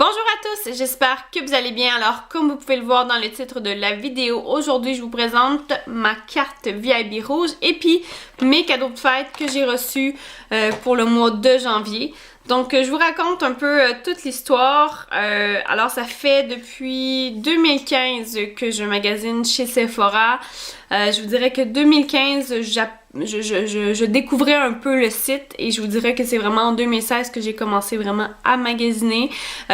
Bonjour à tous, j'espère que vous allez bien. Alors, comme vous pouvez le voir dans le titre de la vidéo, aujourd'hui je vous présente ma carte VIP rouge et puis mes cadeaux de fête que j'ai reçus pour le mois de janvier. Donc, je vous raconte un peu toute l'histoire. Alors, ça fait depuis 2015 que je magasine chez Sephora. Je vous dirais que 2015, je découvrais un peu le site et je vous dirais que c'est vraiment en 2016 que j'ai commencé vraiment à magasiner.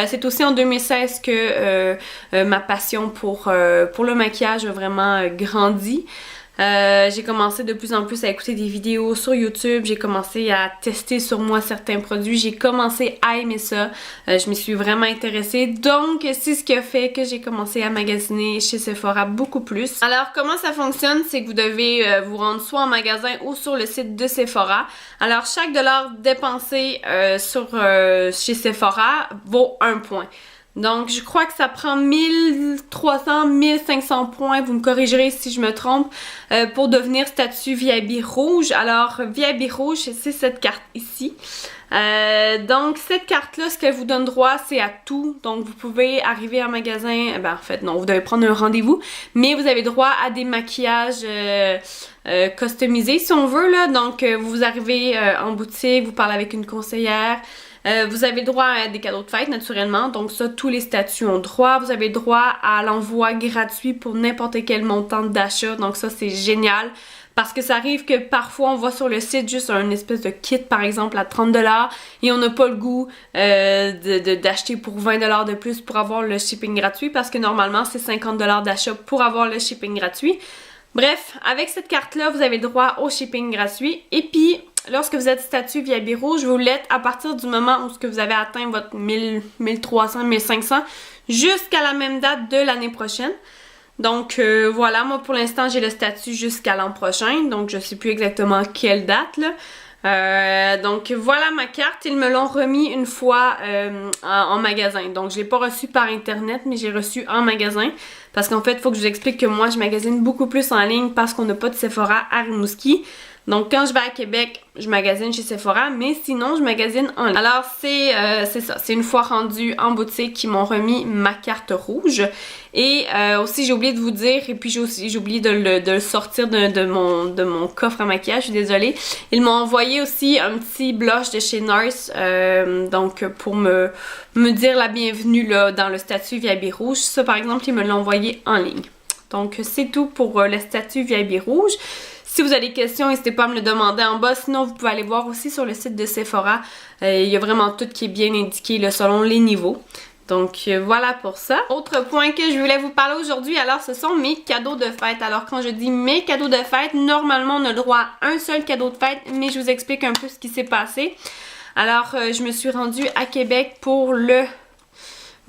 C'est aussi en 2016 que ma passion pour le maquillage a vraiment grandi. J'ai commencé de plus en plus à écouter des vidéos sur YouTube, j'ai commencé à tester sur moi certains produits, j'ai commencé à aimer ça, je m'y suis vraiment intéressée, donc c'est ce qui a fait que j'ai commencé à magasiner chez Sephora beaucoup plus. Alors comment ça fonctionne, c'est que vous devez vous rendre soit en magasin ou sur le site de Sephora. Alors chaque dollar dépensé chez Sephora vaut 1 point. Donc, je crois que ça prend 1300, 1500 points, vous me corrigerez si je me trompe, pour devenir statut VIP rouge. Alors, VIP rouge, c'est cette carte ici. Donc, cette carte-là, ce qu'elle vous donne droit, c'est à tout. Donc, vous pouvez arriver en magasin, en fait, non, vous devez prendre un rendez-vous, mais vous avez droit à des maquillages customisés, si on veut, là. Donc, vous arrivez en boutique, vous parlez avec une conseillère. Vous avez droit à des cadeaux de fête naturellement, donc ça tous les statuts ont droit. Vous avez droit à l'envoi gratuit pour n'importe quel montant d'achat, donc ça c'est génial. Parce que ça arrive que parfois on voit sur le site juste un espèce de kit par exemple à 30$ et on n'a pas le goût d'acheter pour 20$ de plus pour avoir le shipping gratuit parce que normalement c'est 50$ d'achat pour avoir le shipping gratuit. Bref, avec cette carte-là, vous avez droit au shipping gratuit et puis lorsque vous êtes statut VIP rouge, vous l'êtes à partir du moment où vous avez atteint votre 1000, 1300, 1500 jusqu'à la même date de l'année prochaine. Donc voilà, moi pour l'instant j'ai le statut jusqu'à l'an prochain, donc je sais plus exactement quelle date là. Donc voilà ma carte, ils me l'ont remis une fois en magasin. Donc je l'ai pas reçu par internet, mais j'ai reçu en magasin. Parce qu'en fait, il faut que je vous explique que moi je magasine beaucoup plus en ligne parce qu'on n'a pas de Sephora à Rimouski. Donc quand je vais à Québec, je magasine chez Sephora, mais sinon je magasine en ligne. Alors c'est ça, c'est une fois rendu en boutique qu'ils m'ont remis ma carte rouge. Et aussi j'ai oublié de vous dire, et puis j'ai oublié de le sortir de mon coffre à maquillage, je suis désolée. Ils m'ont envoyé aussi un petit blush de chez Nars, donc pour me dire la bienvenue là dans le statut VIP rouge. Ça par exemple, ils me l'ont envoyé en ligne. Donc c'est tout pour le statut VIP rouge. Si vous avez des questions, n'hésitez pas à me le demander en bas. Sinon, vous pouvez aller voir aussi sur le site de Sephora. Il y a vraiment tout qui est bien indiqué là, selon les niveaux. Donc voilà pour ça. Autre point que je voulais vous parler aujourd'hui, alors ce sont mes cadeaux de fête. Alors quand je dis mes cadeaux de fête, normalement on a le droit à un seul cadeau de fête, mais je vous explique un peu ce qui s'est passé. Alors je me suis rendue à Québec pour le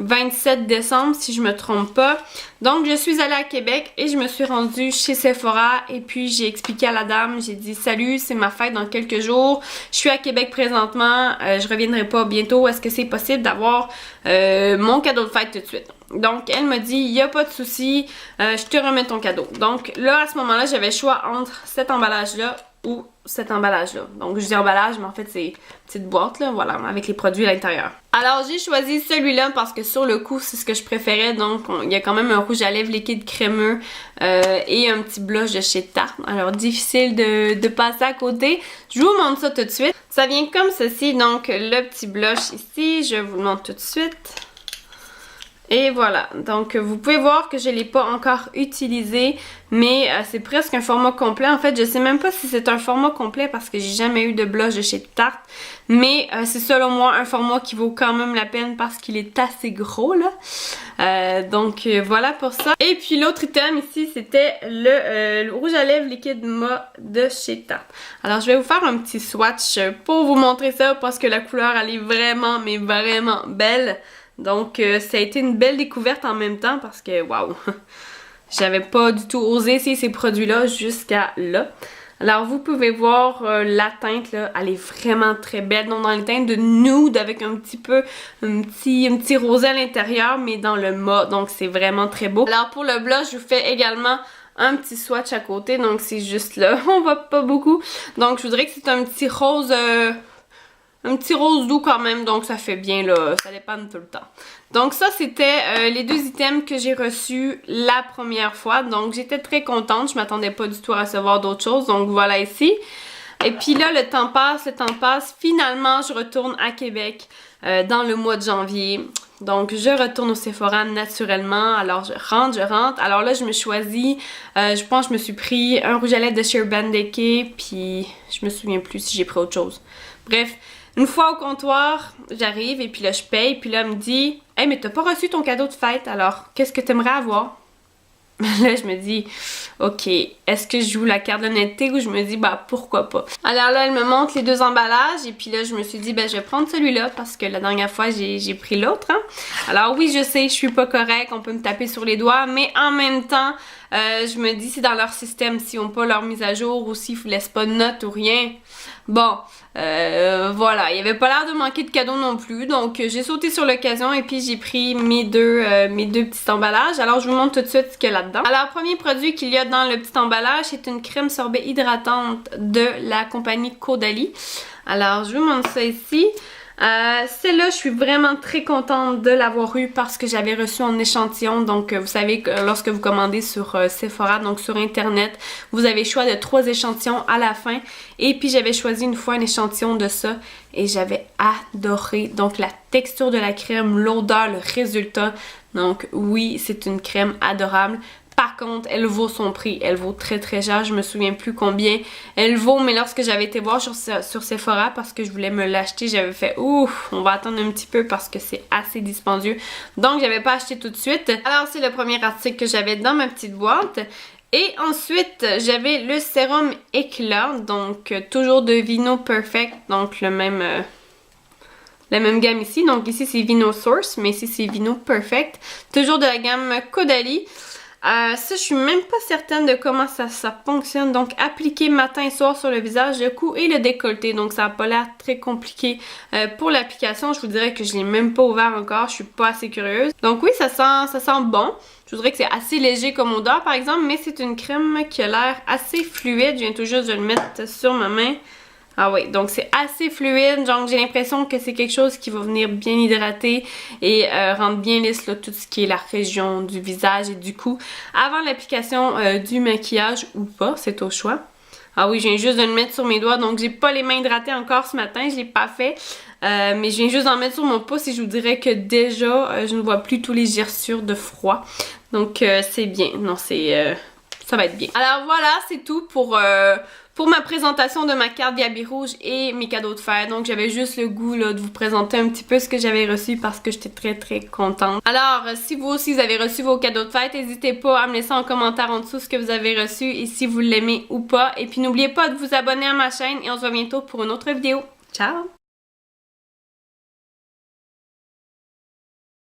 27 décembre si je me trompe pas. Donc je suis allée à Québec et je me suis rendue chez Sephora et puis j'ai expliqué à la dame, j'ai dit salut, c'est ma fête dans quelques jours, je suis à Québec présentement, je reviendrai pas bientôt, est-ce que c'est possible d'avoir mon cadeau de fête tout de suite? Donc elle m'a dit il y a pas de souci, je te remets ton cadeau. Donc là à ce moment-là j'avais le choix entre cet emballage là ou cet emballage là. Donc je dis emballage mais en fait c'est une petite boîte là, voilà, avec les produits à l'intérieur. Alors j'ai choisi celui-là parce que sur le coup c'est ce que je préférais, donc il y a quand même un rouge à lèvres liquide crémeux et un petit blush de chez Tarte. Alors difficile de passer à côté. Je vous montre ça tout de suite. Ça vient comme ceci, donc le petit blush ici, je vous le montre tout de suite. Et voilà, donc vous pouvez voir que je ne l'ai pas encore utilisé, mais c'est presque un format complet. En fait, je sais même pas si c'est un format complet parce que j'ai jamais eu de blush de chez Tarte. Mais c'est selon moi un format qui vaut quand même la peine parce qu'il est assez gros là. Donc voilà pour ça. Et puis l'autre item ici, c'était le rouge à lèvres liquide mat de chez Tarte. Alors je vais vous faire un petit swatch pour vous montrer ça parce que la couleur elle est vraiment, mais vraiment belle. Donc ça a été une belle découverte en même temps parce que waouh, j'avais pas du tout osé essayer ces produits-là jusqu'à là. Alors vous pouvez voir la teinte là, elle est vraiment très belle. Donc dans les teintes de nude avec un petit rosé à l'intérieur mais dans le mat. Donc c'est vraiment très beau. Alors pour le blush, je vous fais également un petit swatch à côté. Donc c'est juste là, on voit pas beaucoup. Donc je voudrais que c'est un petit rose un petit rose doux quand même, donc ça fait bien là, ça dépanne tout le temps. Donc ça c'était les 2 items que j'ai reçus la première fois, donc j'étais très contente, je m'attendais pas du tout à recevoir d'autres choses, donc voilà ici. Et puis là le temps passe, finalement je retourne à Québec dans le mois de janvier. Donc je retourne au Sephora naturellement, alors je rentre. Alors là je me choisis, je pense que je me suis pris un rouge à lèvres de chez Urban Decay, puis je me souviens plus si j'ai pris autre chose. Bref, une fois au comptoir, j'arrive et puis là je paye, puis là elle me dit « Hey mais t'as pas reçu ton cadeau de fête, alors qu'est-ce que t'aimerais avoir? » Là, je me dis, ok, est-ce que je joue la carte d'honnêteté ou je me dis, bah pourquoi pas. Alors là, elle me montre les 2 emballages et puis là, je me suis dit, ben je vais prendre celui-là parce que la dernière fois, j'ai pris l'autre. Hein. Alors oui, je sais, je suis pas correcte, on peut me taper sur les doigts, mais en même temps, je me dis, c'est dans leur système, s'ils n'ont pas leur mise à jour ou s'ils ne laissent pas de notes ou rien. Bon, voilà, il n'y avait pas l'air de manquer de cadeaux non plus, donc j'ai sauté sur l'occasion et puis j'ai pris mes deux petits emballages. Alors je vous montre tout de suite ce qu'il y a là-dedans. Alors, premier produit qu'il y a dans le petit emballage, c'est une crème sorbet hydratante de la compagnie Caudalie. Alors, je vous montre ça ici. Celle-là, je suis vraiment très contente de l'avoir eue parce que j'avais reçu en échantillon. Donc, vous savez que lorsque vous commandez sur Sephora, donc sur Internet, vous avez le choix de 3 échantillons à la fin. Et puis, j'avais choisi une fois un échantillon de ça et j'avais adoré. Donc, la texture de la crème, l'odeur, le résultat. Donc, oui, c'est une crème adorable. Par contre, elle vaut son prix. Elle vaut très très cher. Je me souviens plus combien elle vaut. Mais lorsque j'avais été voir sur Sephora parce que je voulais me l'acheter, j'avais fait ouf, on va attendre un petit peu parce que c'est assez dispendieux. Donc, j'avais pas acheté tout de suite. Alors, c'est le premier article que j'avais dans ma petite boîte. Et ensuite, j'avais le sérum éclat. Donc, toujours de Vino Perfect. Donc, la même gamme ici. Donc, ici, c'est Vino Source. Mais ici, c'est Vino Perfect. Toujours de la gamme Caudalie. Ça, je suis même pas certaine de comment ça fonctionne. Donc, appliquer matin et soir sur le visage, le cou et le décolleté. Donc, ça n'a pas l'air très compliqué pour l'application. Je vous dirais que je l'ai même pas ouvert encore. Je suis pas assez curieuse. Donc, oui, ça sent bon. Je vous dirais que c'est assez léger comme odeur, par exemple. Mais c'est une crème qui a l'air assez fluide. Je viens tout juste de le mettre sur ma main. Ah oui, donc c'est assez fluide, donc j'ai l'impression que c'est quelque chose qui va venir bien hydrater et rendre bien lisse là, tout ce qui est la région du visage et du cou avant l'application du maquillage ou pas, c'est au choix. Ah oui, je viens juste de le mettre sur mes doigts, donc j'ai pas les mains hydratées encore ce matin, je l'ai pas fait. Mais je viens juste d'en mettre sur mon pouce et je vous dirais que déjà, je ne vois plus tous les gerçures de froid. Donc c'est bien, non c'est... ça va être bien. Alors voilà, c'est tout pour ma présentation de ma carte VIP rouge et mes cadeaux de fête. Donc j'avais juste le goût là, de vous présenter un petit peu ce que j'avais reçu parce que j'étais très très contente. Alors si vous aussi vous avez reçu vos cadeaux de fête, n'hésitez pas à me laisser en commentaire en dessous ce que vous avez reçu et si vous l'aimez ou pas. Et puis n'oubliez pas de vous abonner à ma chaîne et on se voit bientôt pour une autre vidéo. Ciao!